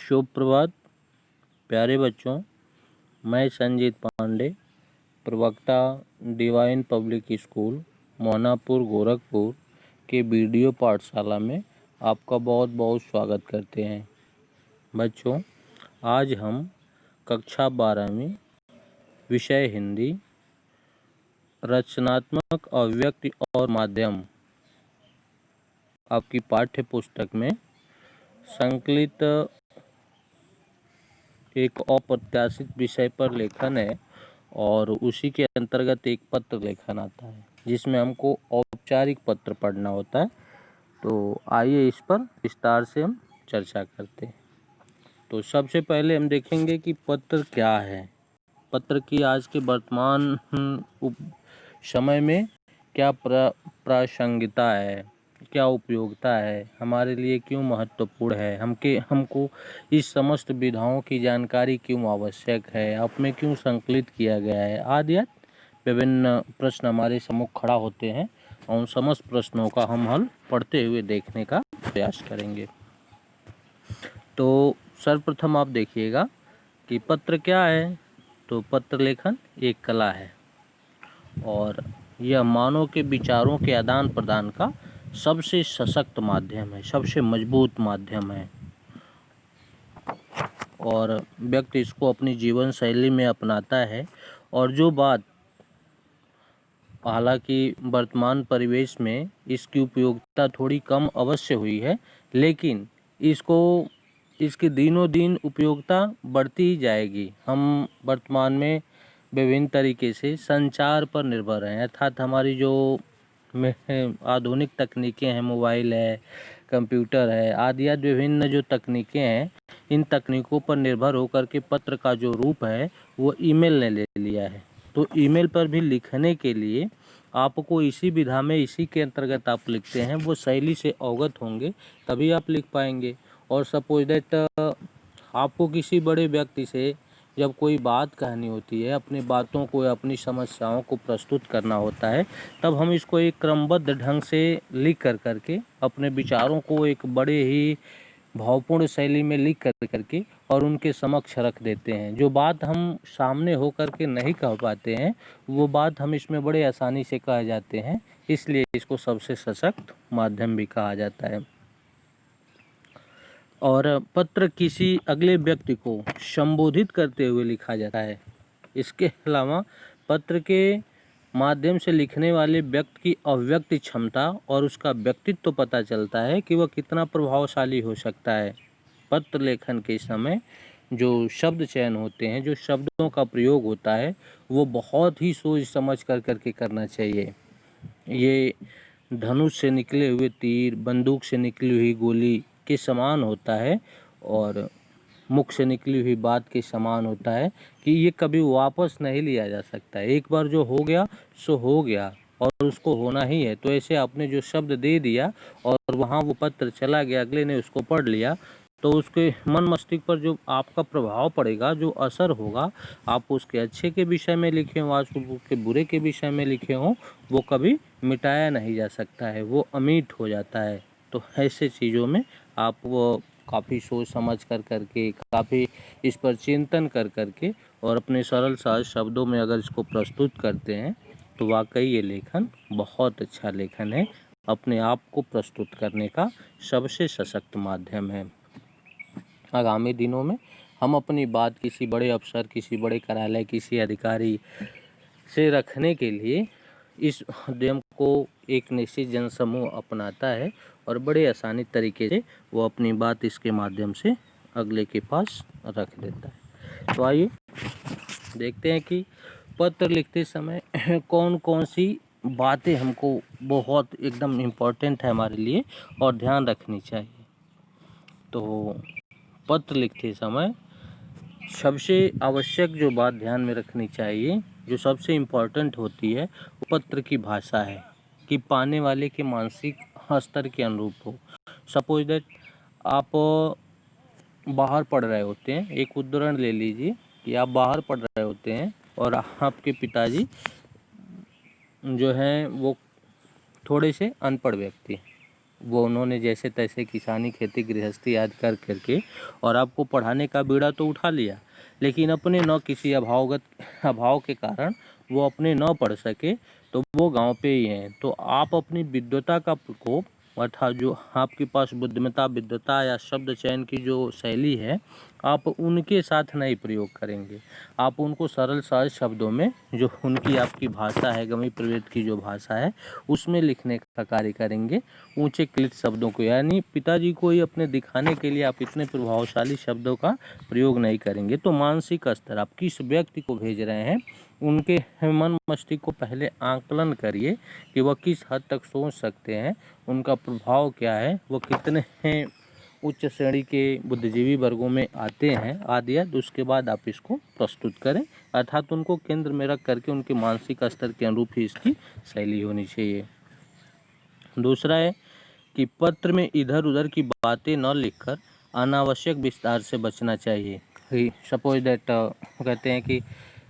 शुभ प्रभात प्यारे बच्चों। मैं संजीत पांडे, प्रवक्ता divine public school Mohanapur Gorakhpur के वीडियो पाठशाला में आपका बहुत बहुत स्वागत करते हैं। बच्चों, आज हम कक्षा 12वीं विषय हिंदी रचनात्मक अभिव्यक्ति और माध्यम आपकी पाठ्य पुस्तक में संकलित एक अप्रत्याशित विषय पर लेखन है और उसी के अंतर्गत एक पत्र लेखन आता है जिसमें हमको औपचारिक पत्र पढ़ना होता है। तो आइए इस पर विस्तार से हम चर्चा करते हैं। तो सबसे पहले हम देखेंगे कि पत्र क्या है, पत्र की आज के वर्तमान समय में क्या प्रासंगिकता है, क्या उपयोगिता है, हमारे लिए क्यों महत्वपूर्ण है, हमको इस समस्त विधाओं की जानकारी क्यों आवश्यक है, आप में क्यों संकलित किया गया है आदि विभिन्न प्रश्न हमारे सम्मुख खड़ा होते हैं और उन समस्त प्रश्नों का हम हल पढ़ते हुए देखने का प्रयास करेंगे। तो सर्वप्रथम आप देखिएगा कि पत्र क्या है। तो पत्र लेखन एक कला है और यह मानव के विचारों के आदान प्रदान का सबसे सशक्त माध्यम है, सबसे मजबूत माध्यम है और व्यक्ति इसको अपनी जीवन शैली में अपनाता है। और जो बात हालांकि वर्तमान परिवेश में इसकी उपयोगिता थोड़ी कम अवश्य हुई है, लेकिन इसकी दिनों दिन उपयोगिता बढ़ती ही जाएगी। हम वर्तमान में विभिन्न तरीके से संचार पर निर्भर हैं, अर्थात हमारी जो आधुनिक तकनीकें हैं, मोबाइल है, कंप्यूटर है आदि विभिन्न जो तकनीकें हैं, इन तकनीकों पर निर्भर होकर के पत्र का जो रूप है वो ईमेल ने ले लिया है। तो ईमेल पर भी लिखने के लिए आपको इसी विधा में, इसी के अंतर्गत आप लिखते हैं, वो शैली से अवगत होंगे तभी आप लिख पाएंगे। और सपोज दैट आपको किसी बड़े व्यक्ति से जब कोई बात कहनी होती है, अपनी बातों को या अपनी समस्याओं को प्रस्तुत करना होता है, तब हम इसको एक क्रमबद्ध ढंग से लिख करके अपने विचारों को एक बड़े ही भावपूर्ण शैली में लिख करके और उनके समक्ष रख देते हैं। जो बात हम सामने हो करके नहीं कह पाते हैं वो बात हम इसमें बड़े आसानी से कह जाते हैं, इसलिए इसको सबसे सशक्त माध्यम भी कहा जाता है। और पत्र किसी अगले व्यक्ति को संबोधित करते हुए लिखा जाता है। इसके अलावा पत्र के माध्यम से लिखने वाले व्यक्ति की अभिव्यक्ति क्षमता और उसका व्यक्तित्व पता चलता है कि वह कितना प्रभावशाली हो सकता है। पत्र लेखन के समय जो शब्द चयन होते हैं, जो शब्दों का प्रयोग होता है, वो बहुत ही सोच समझ करके करना चाहिए। ये धनुष से निकले हुए तीर, बंदूक से निकली हुई गोली के समान होता है और मुख से निकली हुई बात के समान होता है कि ये कभी वापस नहीं लिया जा सकता है। एक बार जो हो गया सो हो गया और उसको होना ही है। तो ऐसे आपने जो शब्द दे दिया और वहाँ वो पत्र चला गया, अगले ने उसको पढ़ लिया, तो उसके मन मस्तिष्क पर जो आपका प्रभाव पड़ेगा, जो असर होगा, आप उसके अच्छे के विषय में लिखे हों, आज उसके बुरे के विषय में लिखे हों, वो कभी मिटाया नहीं जा सकता है, वो अमिट हो जाता है। तो ऐसे चीज़ों में आप वो काफ़ी सोच समझ करके, काफ़ी इस पर चिंतन करके और अपने सरल सहज शब्दों में अगर इसको प्रस्तुत करते हैं तो वाकई ये लेखन बहुत अच्छा लेखन है, अपने आप को प्रस्तुत करने का सबसे सशक्त माध्यम है। आगामी दिनों में हम अपनी बात किसी बड़े अफसर, किसी बड़े कार्यालय, किसी अधिकारी से रखने के लिए इस माध्यम को एक निश्चित जनसमूह अपनाता है और बड़े आसानी तरीके से वो अपनी बात इसके माध्यम से अगले के पास रख देता है। तो आइए देखते हैं कि पत्र लिखते समय कौन कौन सी बातें हमको बहुत एकदम इम्पोर्टेंट है हमारे लिए और ध्यान रखनी चाहिए। तो पत्र लिखते समय सबसे आवश्यक जो बात ध्यान में रखनी चाहिए, जो सबसे इम्पोर्टेंट होती है, वो पत्र की भाषा है कि पाने वाले के मानसिक स्तर के अनुरूप हो। सपोज दैट आप बाहर पढ़ रहे होते हैं, एक उदाहरण ले लीजिए कि आप बाहर पढ़ रहे होते हैं और आपके पिताजी जो हैं वो थोड़े से अनपढ़ व्यक्ति हैं, वो उन्होंने जैसे तैसे किसानी खेती गृहस्थी आदि कर करके और आपको पढ़ाने का बीड़ा तो उठा लिया, लेकिन अपने न किसी अभाव के कारण वो अपने न पढ़ सके, तो वो गांव पे ही हैं। तो आप अपनी विद्वता का प्रकोप अर्थात जो आपके पास विद्वता या शब्द चयन की जो शैली है, आप उनके साथ नहीं प्रयोग करेंगे। आप उनको सरल सहज शब्दों में, जो उनकी आपकी भाषा है, गमी प्रवेद की जो भाषा है, उसमें लिखने का कार्य करेंगे। ऊंचे क्लिष्ट शब्दों को, यानी पिताजी को ही अपने दिखाने के लिए आप इतने प्रभावशाली शब्दों का प्रयोग नहीं करेंगे। तो मानसिक स्तर, आप किस व्यक्ति को भेज रहे हैं, उनके मन मस्तिष्क को पहले आकलन करिए कि वह किस हद तक सोच सकते हैं, उनका प्रभाव क्या है, वो कितने उच्च श्रेणी के बुद्धिजीवी वर्गों में आते हैं आदि। तो उसके बाद आप इसको प्रस्तुत करें, अर्थात उनको केंद्र में रख करके उनके मानसिक स्तर के अनुरूप ही इसकी शैली होनी चाहिए। दूसरा है कि पत्र में इधर उधर की बातें न लिखकर अनावश्यक विस्तार से बचना चाहिए। सपोज दैट कहते हैं कि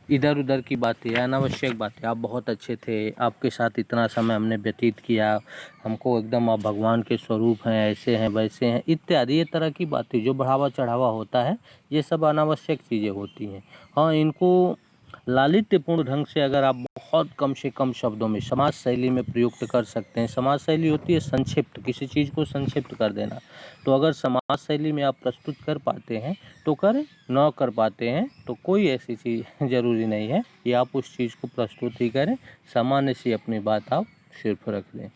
इधर उधर की बातें, अनावश्यक बातें, आप बहुत अच्छे थे, आपके साथ इतना समय हमने व्यतीत किया, हमको एकदम आप भगवान के स्वरूप हैं, ऐसे हैं वैसे हैं इत्यादि, ये तरह की बातें जो बढ़ावा चढ़ावा होता है, ये सब अनावश्यक चीज़ें होती हैं। हाँ, इनको लालित्यपूर्ण ढंग से अगर आप बहुत कम से कम शब्दों में समाज शैली में प्रयुक्त कर सकते हैं। समाज शैली होती है संक्षिप्त, किसी चीज़ को संक्षिप्त कर देना। तो अगर समाज शैली में आप प्रस्तुत कर पाते हैं तो करें, न कर पाते हैं तो कोई ऐसी चीज़ ज़रूरी नहीं है कि आप उस चीज़ को प्रस्तुत ही करें, सामान्य सी अपनी बात आप सिर्फ रख दें।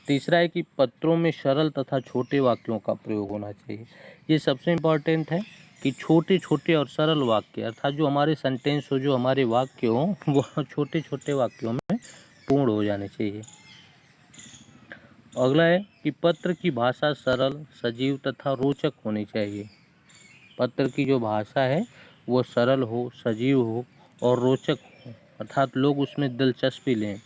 तीसरा है कि पत्रों में सरल तथा छोटे वाक्यों का प्रयोग होना चाहिए। ये सबसे इम्पॉर्टेंट है कि छोटे छोटे और सरल वाक्य, अर्थात जो हमारे सेंटेंस हो, जो हमारे वाक्य हो, वो छोटे छोटे वाक्यों में पूर्ण हो जाने चाहिए। अगला है कि पत्र की भाषा सरल, सजीव तथा रोचक होनी चाहिए। पत्र की जो भाषा है वो सरल हो, सजीव हो और रोचक हो, अर्थात लोग उसमें दिलचस्पी लें।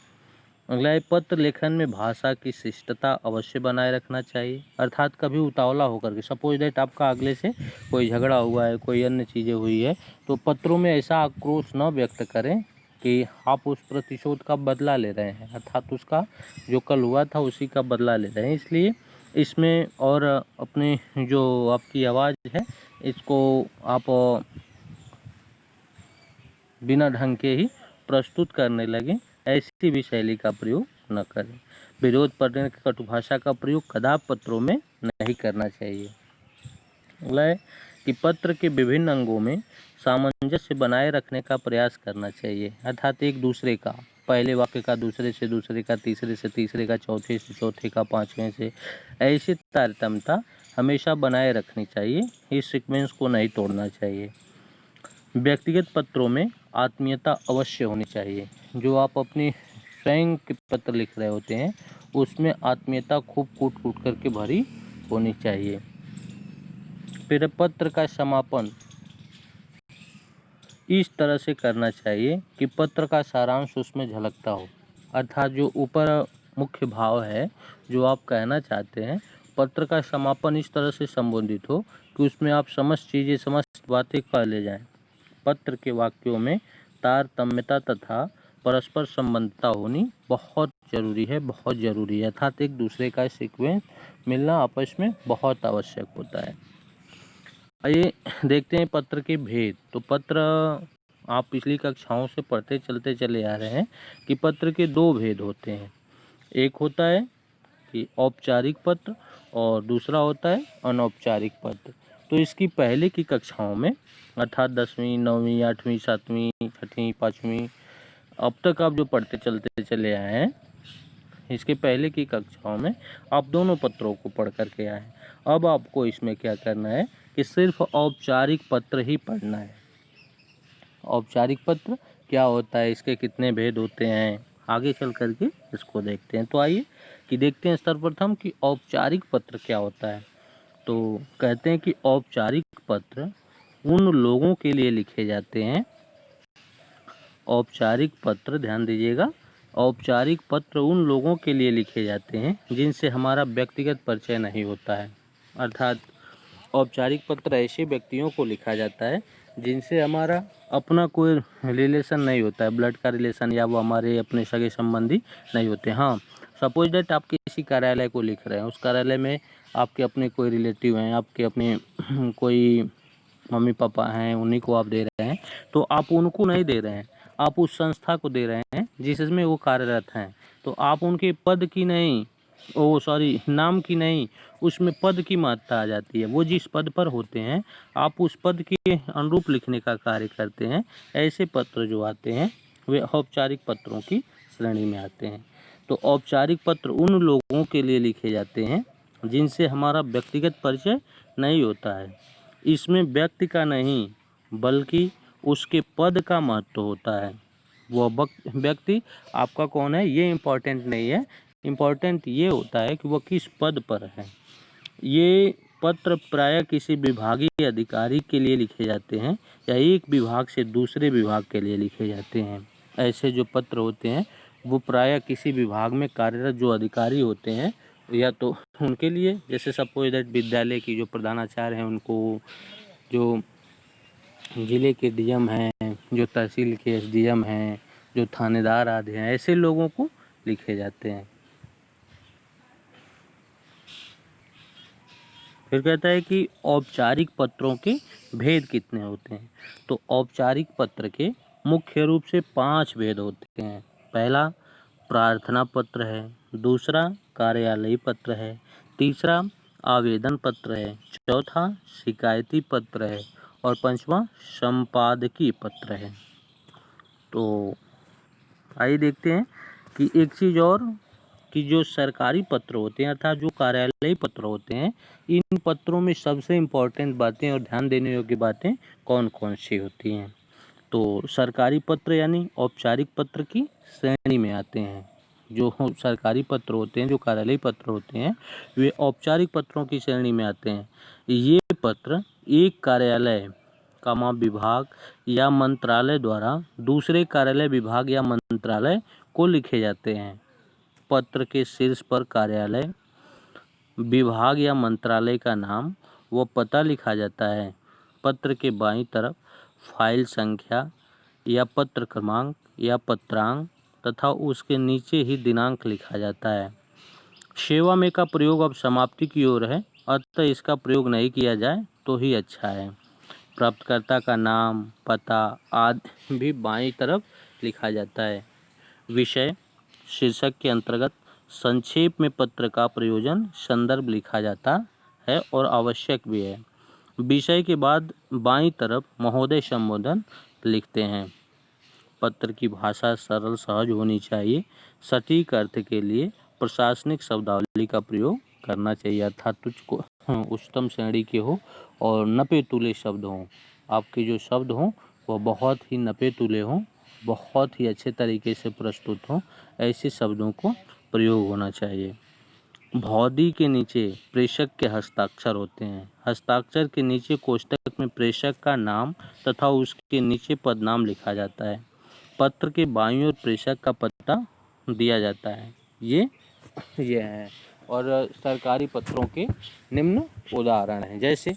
अगला है पत्र लेखन में भाषा की शिष्टता अवश्य बनाए रखना चाहिए, अर्थात कभी उतावला होकर के, सपोज दैट आपका अगले से कोई झगड़ा हुआ है, कोई अन्य चीज़ें हुई है, तो पत्रों में ऐसा आक्रोश न व्यक्त करें कि आप उस प्रतिशोध का बदला ले रहे हैं, अर्थात उसका जो कल हुआ था उसी का बदला ले रहे हैं। इसलिए इसमें और अपनी जो आपकी आवाज़ है इसको आप बिना ढंग के ही प्रस्तुत करने लगे, ऐसी भी शैली का प्रयोग न करें। विरोध प्रकरण की कटुभाषा का प्रयोग कदापि पत्रों में नहीं करना चाहिए। अगला है कि पत्र के विभिन्न अंगों में सामंजस्य बनाए रखने का प्रयास करना चाहिए, अर्थात एक दूसरे का, पहले वाक्य का दूसरे से दूसरे का, तीसरे से तीसरे का, चौथे से चौथे का, पाँचवें से, ऐसी तारतम्यता हमेशा बनाए रखनी चाहिए। इस सीक्वेंस को नहीं तोड़ना चाहिए। व्यक्तिगत पत्रों में आत्मीयता अवश्य होनी चाहिए। जो आप अपनी स्वयं के पत्र लिख रहे होते हैं उसमें आत्मीयता खूब कूट कूट करके भरी होनी चाहिए। फिर पत्र का समापन इस तरह से करना चाहिए कि पत्र का सारांश उसमें झलकता हो, अर्थात जो ऊपर मुख्य भाव है जो आप कहना चाहते हैं, पत्र का समापन इस तरह से संबोधित हो कि उसमें आप समस्त चीज़ें, समस्त बातें कर ले जाएं। पत्र के वाक्यों में तारतम्यता तथा परस्पर संबंधता होनी बहुत जरूरी है, बहुत ज़रूरी है, अर्थात एक दूसरे का सीक्वेंस मिलना आपस में बहुत आवश्यक होता है। आइए देखते हैं पत्र के भेद। तो पत्र आप पिछली कक्षाओं से पढ़ते चलते चले आ रहे हैं कि पत्र के दो भेद होते हैं। एक होता है कि औपचारिक पत्र और दूसरा होता है अनौपचारिक पत्र। तो इसकी पहले की कक्षाओं में, अर्थात 10वीं, 9वीं, 8वीं, 7वीं, 6वीं, 5वीं, अब तक आप जो पढ़ते चलते चले आए हैं, इसके पहले की कक्षाओं में आप दोनों पत्रों को पढ़ करके आए हैं। अब आपको इसमें क्या करना है कि सिर्फ औपचारिक पत्र ही पढ़ना है। औपचारिक पत्र क्या होता है, इसके कितने भेद होते हैं, आगे चल करके इसको देखते हैं। तो आइए कि देखते हैं सर्वप्रथम कि औपचारिक पत्र क्या होता है। तो कहते हैं कि औपचारिक पत्र उन लोगों के लिए लिखे जाते हैं, औपचारिक पत्र, ध्यान दीजिएगा, औपचारिक पत्र उन लोगों के लिए लिखे जाते हैं जिनसे हमारा व्यक्तिगत परिचय नहीं होता है, अर्थात औपचारिक पत्र ऐसे व्यक्तियों को लिखा जाता है जिनसे हमारा अपना कोई रिलेशन नहीं होता है, ब्लड का रिलेशन, या वो हमारे अपने सगे संबंधी नहीं होते। हाँ, सपोज दैट आप किसी कार्यालय को लिख रहे हैं, उस कार्यालय में आपके अपने कोई रिलेटिव हैं, आपके अपने कोई मम्मी पापा हैं, उन्हीं को आप दे रहे हैं, तो आप उनको नहीं दे रहे हैं, आप उस संस्था को दे रहे हैं जिसमें वो कार्यरत हैं। तो आप उनके पद की नहीं, नाम की नहीं, उसमें पद की महत्ता आ जाती है। वो जिस पद पर होते हैं आप उस पद के अनुरूप लिखने का कार्य करते हैं। ऐसे पत्र जो आते हैं वे औपचारिक पत्रों की श्रेणी में आते हैं। तो औपचारिक पत्र उन लोगों के लिए लिखे जाते हैं जिनसे हमारा व्यक्तिगत परिचय नहीं होता है। इसमें व्यक्ति का नहीं बल्कि उसके पद का महत्व होता है। वह व्यक्ति आपका कौन है ये इम्पोर्टेंट नहीं है, इम्पोर्टेंट ये होता है कि वह किस पद पर है। ये पत्र प्रायः किसी विभागीय अधिकारी के लिए लिखे जाते हैं या एक विभाग से दूसरे विभाग के लिए लिखे जाते हैं। ऐसे जो पत्र होते हैं वो प्रायः किसी विभाग में कार्यरत जो अधिकारी होते हैं या तो उनके लिए, जैसे सपोज दैट विद्यालय की जो प्रधानाचार्य हैं उनको, जो जिले के डीएम हैं, जो तहसील के एसडीएम हैं, जो थानेदार आदि हैं, ऐसे लोगों को लिखे जाते हैं। फिर कहता है कि औपचारिक पत्रों के भेद कितने होते हैं। तो औपचारिक पत्र के मुख्य रूप से 5 भेद होते हैं। पहला प्रार्थना पत्र है, दूसरा कार्यालयी पत्र है, तीसरा आवेदन पत्र है, चौथा शिकायती पत्र है और पांचवा संपादकीय पत्र है। तो आइए देखते हैं कि एक चीज़ और कि जो सरकारी पत्र होते हैं अर्थात जो कार्यालयी पत्र होते हैं, इन पत्रों में सबसे इम्पोर्टेंट बातें और ध्यान देने योग्य बातें कौन कौन सी होती हैं। तो सरकारी पत्र यानी औपचारिक पत्र की श्रेणी में आते हैं। जो सरकारी पत्र होते हैं, जो कार्यालयी पत्र होते हैं, वे औपचारिक पत्रों की श्रेणी में आते हैं। ये पत्र एक कार्यालय विभाग या मंत्रालय द्वारा दूसरे कार्यालय, विभाग या मंत्रालय को लिखे जाते हैं। पत्र के शीर्ष पर कार्यालय, विभाग या मंत्रालय का नाम व पता लिखा जाता है। पत्र के बाईं तरफ फाइल संख्या या पत्र क्रमांक या पत्रांक तथा उसके नीचे ही दिनांक लिखा जाता है। सेवा में का प्रयोग अब समाप्ति की ओर है, अतः इसका प्रयोग नहीं किया जाए तो ही अच्छा है। प्राप्तकर्ता का नाम, पता आदि भी बाईं तरफ लिखा जाता है। विषय शीर्षक के अंतर्गत संक्षेप में पत्र का प्रयोजन संदर्भ लिखा जाता है और आवश्यक भी है। विषय के बाद बाईं तरफ महोदय संबोधन लिखते हैं। पत्र की भाषा सरल सहज होनी चाहिए। सटीक अर्थ के लिए प्रशासनिक शब्दावली का प्रयोग करना चाहिए, अर्थात तुझको उच्चतम श्रेणी के हो और नपे तुले शब्द हों। आपके जो शब्द हों वह बहुत ही नपे तुले हों, बहुत ही अच्छे तरीके से प्रस्तुत हों, ऐसे शब्दों को प्रयोग होना चाहिए। भौदी के नीचे प्रेषक के हस्ताक्षर होते हैं। हस्ताक्षर के नीचे कोष्ठक में प्रेषक का नाम तथा उसके नीचे पदनाम लिखा जाता है। पत्र के बाईं ओर प्रेषक का पता दिया जाता है। ये है। और सरकारी पत्रों के निम्न उदाहरण हैं, जैसे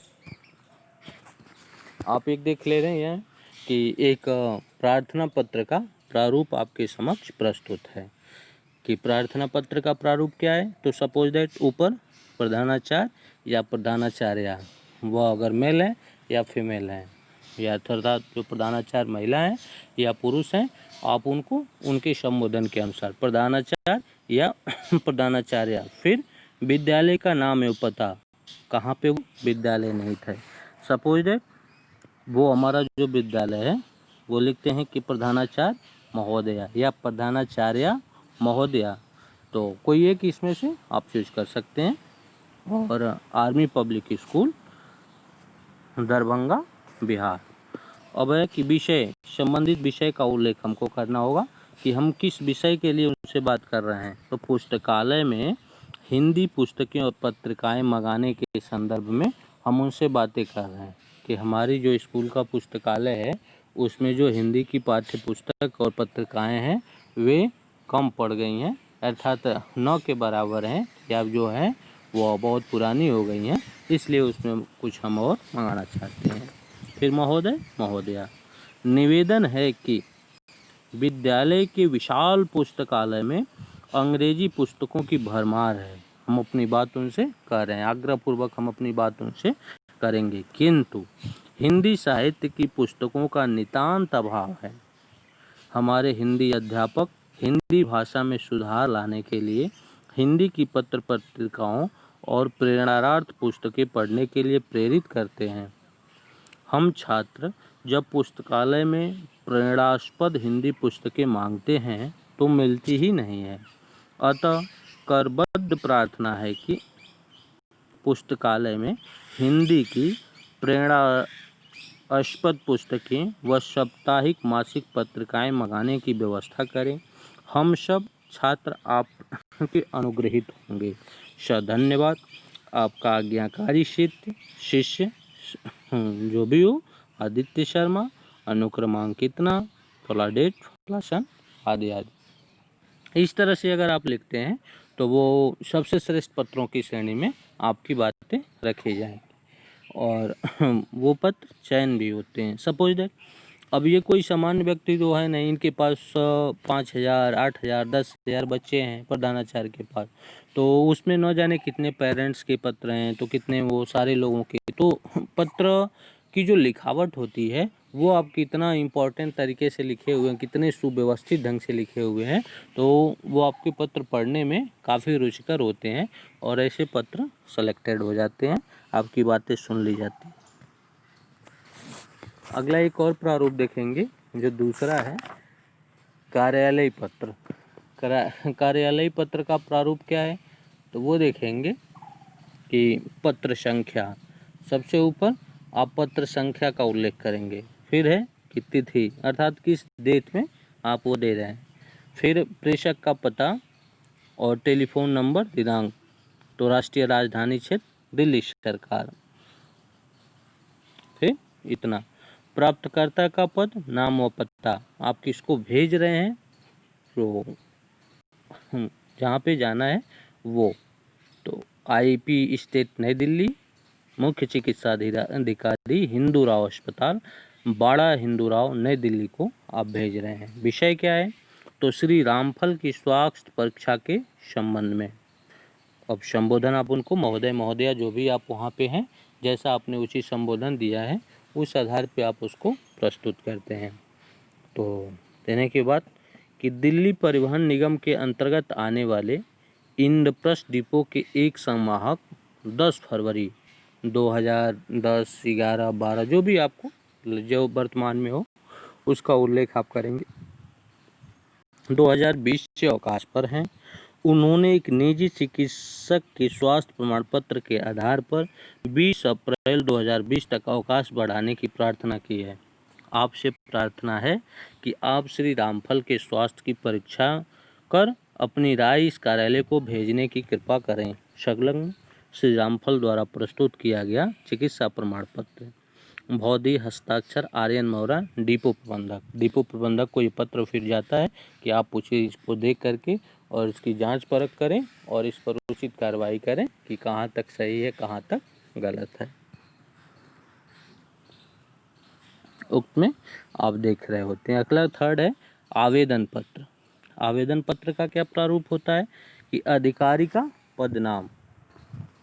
आप एक देख ले रहे हैं कि एक प्रार्थना पत्र का प्रारूप आपके समक्ष प्रस्तुत है कि प्रार्थना पत्र का प्रारूप क्या है। तो सपोज दैट ऊपर प्रधानाचार्य या प्रधानाचार्या, वह अगर मेल है या फीमेल है, या अर्थात जो प्रधानाचार्य महिला है या पुरुष हैं, आप उनको उनके संबोधन के अनुसार प्रधानाचार्य या प्रधानाचार्या। फिर विद्यालय का नाम एवं पता, कहाँ पे वो विद्यालय नहीं था। सपोज दैट वो हमारा जो विद्यालय है वो लिखते हैं कि प्रधानाचार्य महोदया या प्रधानाचार्या महोदया। तो कोई एक इसमें से आप चूज कर सकते हैं। और army public school Darbhanga Bihar. अब है कि विषय, संबंधित विषय का उल्लेख हमको करना होगा कि हम किस विषय के लिए उनसे बात कर रहे हैं। तो पुस्तकालय में हिंदी पुस्तकें और पत्रिकाएं मंगाने के संदर्भ में हम उनसे बातें कर रहे हैं कि हमारी जो स्कूल का पुस्तकालय है उसमें जो हिंदी की पाठ्य पुस्तक और पत्रिकाएं हैं वे कम पड़ गई हैं, अर्थात 9 के बराबर हैं या जो है वो बहुत पुरानी हो गई हैं, इसलिए उसमें कुछ हम और मंगाना चाहते हैं। फिर महोदय महोदया, निवेदन है कि विद्यालय के विशाल पुस्तकालय में अंग्रेजी पुस्तकों की भरमार है। हम अपनी बात उनसे कर रहे हैं, आग्रहपूर्वक हम अपनी बात उनसे करेंगे, किंतु हिंदी साहित्य की पुस्तकों का नितांत अभाव है। हमारे हिंदी अध्यापक हिंदी भाषा में सुधार लाने के लिए हिंदी की पत्र पत्रिकाओं और प्रेरणार्थ पुस्तकें पढ़ने के लिए प्रेरित करते हैं। हम छात्र जब पुस्तकालय में प्रेरणास्पद हिंदी पुस्तकें मांगते हैं तो मिलती ही नहीं है। अतः करबद्ध प्रार्थना है कि पुस्तकालय में हिंदी की प्रेरणास्पद पुस्तकें व साप्ताहिक मासिक पत्रिकाएं मंगाने की व्यवस्था करें। हम सब छात्र आपके अनुग्रहित होंगे। धन्यवाद। आपका आज्ञाकारी शिष्य जो भी हो, आदित्य शर्मा, अनुक्रमांक कितना, फला डेट, फला सन, आदि आदि। इस तरह से अगर आप लिखते हैं तो वो सबसे श्रेष्ठ पत्रों की श्रेणी में आपकी बातें रखी जाएंगी और वो पत्र चयन भी होते हैं। सपोज दैट अब ये कोई सामान्य व्यक्ति तो है नहीं, इनके पास 5,000, 8,000, 10,000 बच्चे हैं प्रधानाचार्य के पास, तो उसमें न जाने कितने पेरेंट्स के पत्र हैं, तो कितने वो सारे लोगों के, तो पत्र की जो लिखावट होती है वो आप कितना इम्पोर्टेंट तरीके से लिखे हुए हैं, कितने सुव्यवस्थित ढंग से लिखे हुए हैं, तो वो आपके पत्र पढ़ने में काफ़ी रुचिकर होते हैं और ऐसे पत्र सेलेक्टेड हो जाते हैं, आपकी बातें सुन ली जाती हैं। अगला एक और प्रारूप देखेंगे जो दूसरा है कार्यालय पत्र। कार्यालय पत्र का प्रारूप क्या है तो वो देखेंगे कि पत्र संख्या, सबसे ऊपर आप पत्र संख्या का उल्लेख करेंगे, फिर है कि तिथि अर्थात किस डेट में आप वो दे रहे हैं, फिर प्रेषक का पता और टेलीफोन नंबर, दिनांक तो राष्ट्रीय राजधानी क्षेत्र दिल्ली सरकार, फिर इतना, प्राप्तकर्ता का पद, नाम व पता, आप किसको भेज रहे हैं तो जहाँ पे जाना है वो, तो आईपी स्टेट नई दिल्ली, मुख्य चिकित्सा अधिकारी हिंदूराव अस्पताल, बाड़ा हिंदूराव नई दिल्ली को आप भेज रहे हैं। विषय क्या है तो श्री रामफल की स्वास्थ्य परीक्षा के संबंध में। अब संबोधन आप उनको महोदय महोदया जो भी आप वहाँ पे हैं, जैसा आपने उचित संबोधन दिया है उस आधार पे आप उसको प्रस्तुत करते हैं। तो देने के बाद कि दिल्ली परिवहन निगम के अंतर्गत आने वाले इंद्रप्रस्थ डिपो के एक संवाहक 10 फरवरी 2010, 11, 12 जो भी आपको जो वर्तमान में हो उसका उल्लेख आप करेंगे, 2020 से अवकाश पर हैं। उन्होंने एक निजी चिकित्सक के स्वास्थ्य प्रमाण पत्र के आधार पर 20 अप्रैल 2020 तक अवकाश बढ़ाने की प्रार्थना की है। आपसे प्रार्थना है कि आप श्री रामफल के स्वास्थ्य की परीक्षा कर अपनी राय इस कार्यालय को भेजने की कृपा करें। संलग्न श्री रामफल द्वारा प्रस्तुत किया गया चिकित्सा प्रमाण पत्र। भौदी हस्ताक्षर आर्यन मौर्य, डिपो प्रबंधक। डिपो प्रबंधक को ये पत्र फिर जाता है कि आप पूछिए इसको देख करके और इसकी जांच परख करें और इस पर उचित कार्रवाई करें कि कहाँ तक सही है कहाँ तक गलत है। उक्त में आप देख रहे होते हैं। अगला थर्ड है आवेदन पत्र। आवेदन पत्र का क्या प्रारूप होता है कि अधिकारी का पद नाम,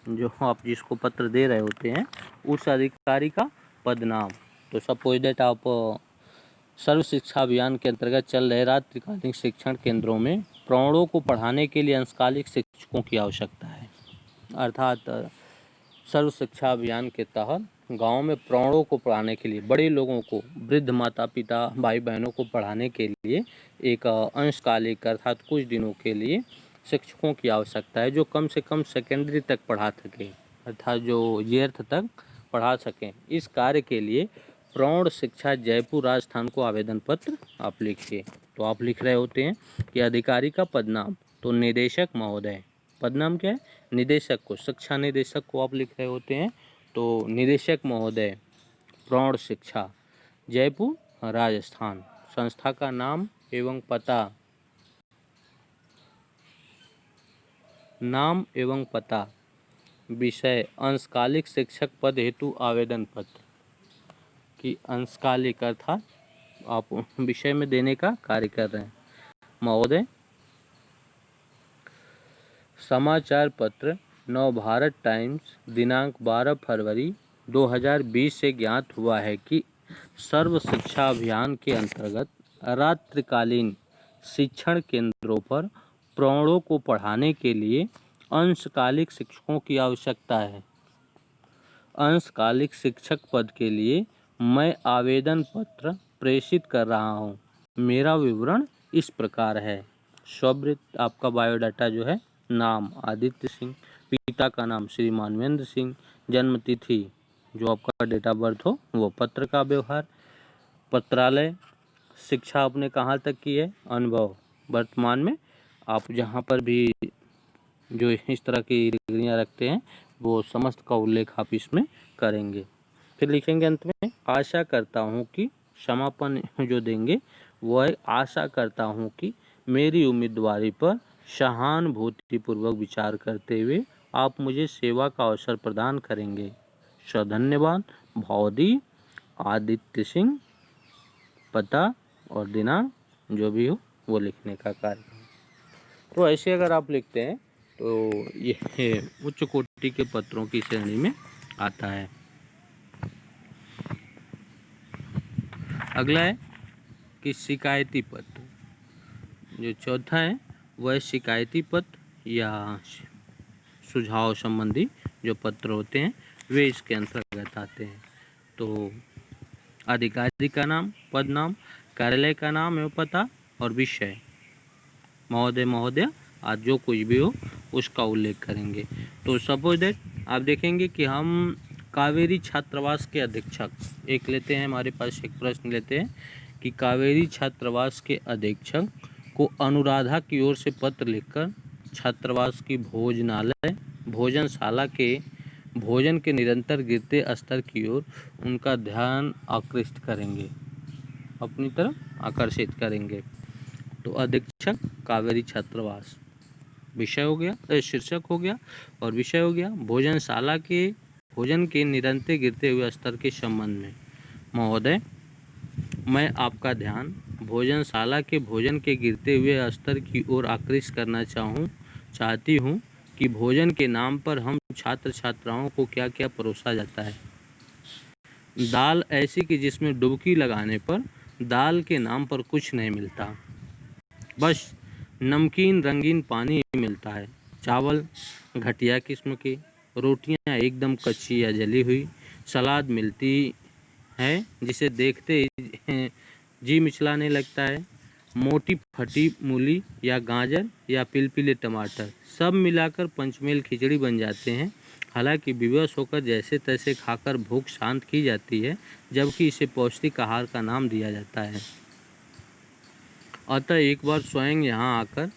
जो आप जिसको पत्र दे रहे होते हैं उस अधिकारी का पद नाम। तो सपोज दैट आप सर्व शिक्षा अभियान के अंतर्गत चल रहे रात्रिकालीन शिक्षण केंद्रों में प्रौढ़ों को पढ़ाने के लिए अंशकालिक शिक्षकों की आवश्यकता है। अर्थात सर्व शिक्षा अभियान के तहत गांव में प्रौढ़ों को पढ़ाने के लिए, बड़े लोगों को, वृद्ध माता पिता भाई बहनों को पढ़ाने के लिए एक अंशकालिक अर्थात कुछ दिनों के लिए शिक्षकों की आवश्यकता है जो कम से कम सेकेंडरी तक पढ़ा सकें, अर्थात जो येर्थ तक पढ़ा सकें। इस कार्य के लिए प्रौढ़ शिक्षा जयपुर राजस्थान को आवेदन पत्र आप लिखिए। तो आप लिख रहे होते हैं कि अधिकारी का पदनाम, तो निदेशक महोदय, पदनाम क्या है निदेशक को, शिक्षा निदेशक को आप लिख रहे होते हैं, तो निदेशक महोदय प्रौढ़ शिक्षा जयपुर राजस्थान, संस्था का नाम एवं पता, नाम एवं पता, विषय अंशकालिक शिक्षक पद हेतु आवेदन पत्र, कि अंशकालिक अर्थात आप विषय में देने का कार्य कर रहे हैं। महोदय समाचार पत्र नवभारत टाइम्स दिनांक 12 फरवरी 2020 से ज्ञात हुआ है कि सर्व शिक्षा अभियान के अंतर्गत रात्रिकालीन शिक्षण केंद्रों पर प्रौढ़ों को पढ़ाने के लिए अंशकालिक शिक्षकों की आवश्यकता है। अंशकालिक शिक्षक पद के लिए मैं आवेदन पत्र प्रेषित कर रहा हूँ। मेरा विवरण इस प्रकार है। स्ववृत्त, आपका बायोडाटा जो है, नाम आदित्य सिंह, पिता का नाम श्री मानवेंद्र सिंह, जन्म तिथि जो आपका डेट ऑफ बर्थ हो वो, पत्र का व्यवहार, पत्रालय, शिक्षा आपने कहाँ तक की है, अनुभव, वर्तमान में आप जहाँ पर भी जो इस तरह की डिग्रियाँ रखते हैं वो समस्त का उल्लेख आप इसमें करेंगे। फिर लिखेंगे अंत में, आशा करता हूँ कि समापन जो देंगे वो है, आशा करता हूँ कि मेरी उम्मीदवारी पर सहानुभूतिपूर्वक विचार करते हुए आप मुझे सेवा का अवसर प्रदान करेंगे। धन्यवाद। भौदी आदित्य सिंह, पता और दिनांक जो भी हो वो लिखने का कार्य। तो ऐसे अगर आप लिखते हैं तो ये उच्च कोटि के पत्रों की श्रेणी में आता है। अगला है कि शिकायती पत्र। जो चौथा है वह शिकायती पत्र या सुझाव संबंधी जो पत्र होते हैं वे इसके अंतर्गत आते हैं। तो अधिकारी का नाम, पद नाम, कार्यालय का नाम एवं पता और विषय, महोदय महोदय आज जो कुछ भी हो उसका उल्लेख करेंगे। तो सपोज दैट आप देखेंगे कि हम कावेरी छात्रावास के अधीक्षक एक लेते हैं, हमारे पास एक प्रश्न लेते हैं कि कावेरी छात्रावास के अधीक्षक को अनुराधा की ओर से पत्र लिखकर छात्रावास की भोजनशाला के भोजन के निरंतर गिरते स्तर की ओर उनका ध्यान आकृष्ट करेंगे, अपनी तरफ आकर्षित करेंगे। तो अधीक्षक कावेरी छात्रावास, विषय हो गया, शीर्षक हो गया और विषय हो गया भोजनशाला के भोजन के निरंतर गिरते हुए स्तर के संबंध में। महोदय, मैं आपका ध्यान भोजनशाला के भोजन के गिरते हुए स्तर की ओर आकृष्ट करना चाहती हूँ कि भोजन के नाम पर हम छात्र छात्राओं को क्या क्या परोसा जाता है। दाल ऐसी कि जिसमें डुबकी लगाने पर दाल के नाम पर कुछ नहीं मिलता, बस नमकीन रंगीन पानी मिलता है। चावल घटिया किस्म के, रोटियां एकदम कच्ची या जली हुई, सलाद मिलती है जिसे देखते ही जी मिचलाने लगता है, मोटी फटी मूली या गाजर या पिलपिले टमाटर सब मिलाकर पंचमेल खिचड़ी बन जाते हैं। हालांकि विवश होकर जैसे तैसे खाकर भूख शांत की जाती है, जबकि इसे पौष्टिक आहार का नाम दिया जाता है। अतः एक बार स्वयं यहाँ आकर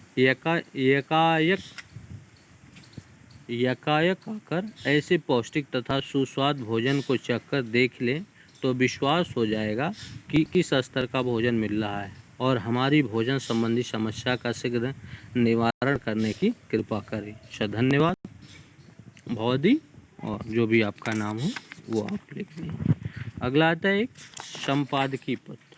यकायक आकर ऐसे पौष्टिक तथा सुस्वाद भोजन को चखकर देख लें तो विश्वास हो जाएगा कि किस स्तर का भोजन मिल रहा है और हमारी भोजन संबंधी समस्या का शीघ्र निवारण करने की कृपा करें। धन्यवाद। भौदी और जो भी आपका नाम हो वो आप लिख लें। अगला आता है एक संपादकीय पत्र।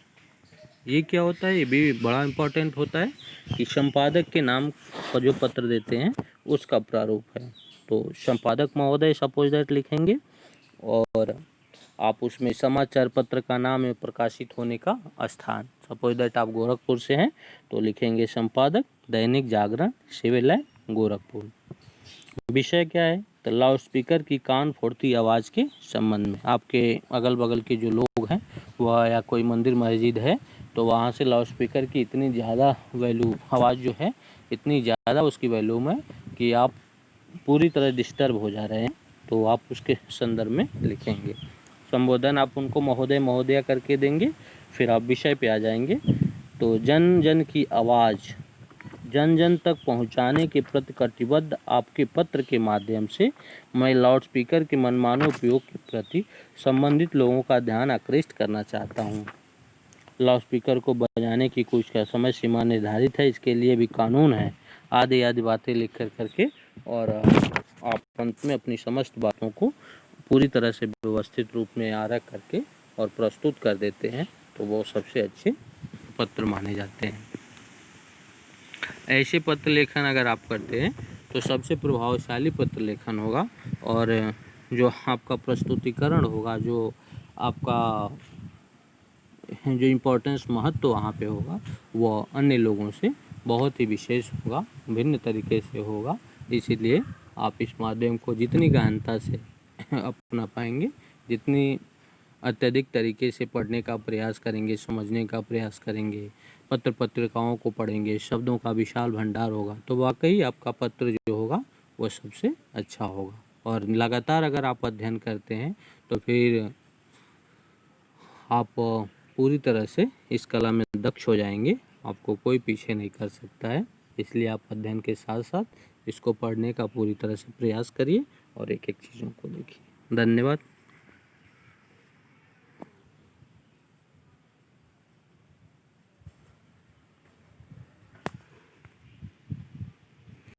ये क्या होता है, ये भी बड़ा इम्पोर्टेंट होता है कि संपादक के नाम का जो पत्र देते हैं उसका प्रारूप है। तो संपादक महोदय सपोज दैट लिखेंगे और आप उसमें समाचार पत्र का नाम है, प्रकाशित होने का स्थान, सपोज दैट आप गोरखपुर से हैं तो लिखेंगे संपादक दैनिक जागरण सिविल लाइन गोरखपुर। विषय क्या है, तो लाउड स्पीकर की कान फोड़ती आवाज़ के संबंध में। आपके अगल बगल के जो लोग हैं वह या कोई मंदिर मस्जिद है तो वहाँ से लाउड स्पीकर की इतनी ज़्यादा वैल्यू, आवाज़ जो है इतनी ज़्यादा उसकी वैल्यू में कि आप पूरी तरह डिस्टर्ब हो जा रहे हैं, तो आप उसके संदर्भ में लिखेंगे। संबोधन आप उनको महोदय महोदया करके देंगे। फिर आप विषय पे आ जाएंगे। तो जन जन की आवाज़ जन जन तक पहुंचाने के प्रति कटिबद्ध आपके पत्र के माध्यम से मैं लाउड स्पीकर के मनमाने उपयोग के प्रति संबंधित लोगों का ध्यान आकृष्ट करना चाहता हूं। लाउड स्पीकर को बजाने की कुछ समय सीमा निर्धारित है, इसके लिए भी कानून है, आदि आदि बातें लिख कर करके और आप अंत में अपनी समस्त बातों को पूरी तरह से व्यवस्थित रूप में आरख करके और प्रस्तुत कर देते हैं, तो वो सबसे अच्छे पत्र माने जाते हैं। ऐसे पत्र लेखन अगर आप करते हैं तो सबसे प्रभावशाली पत्र लेखन होगा। और जो आपका प्रस्तुतिकरण होगा, जो आपका जो इम्पोर्टेंस महत्व वहाँ पे होगा, वो अन्य लोगों से बहुत ही विशेष होगा, भिन्न तरीके से होगा। इसीलिए आप इस माध्यम को जितनी गहनता से अपना पाएंगे, जितनी अत्यधिक तरीके से पढ़ने का प्रयास करेंगे, समझने का प्रयास करेंगे, पत्र पत्रिकाओं को पढ़ेंगे, शब्दों का विशाल भंडार होगा, तो वाकई आपका पत्र जो होगा वो सबसे अच्छा होगा। और लगातार अगर आप अध्ययन करते हैं तो फिर आप पूरी तरह से इस कला में दक्ष हो जाएंगे, आपको कोई पीछे नहीं कर सकता है। इसलिए आप अध्ययन के साथ साथ इसको पढ़ने का पूरी तरह से प्रयास करिए और एक एक चीज़ों को देखिए। धन्यवाद।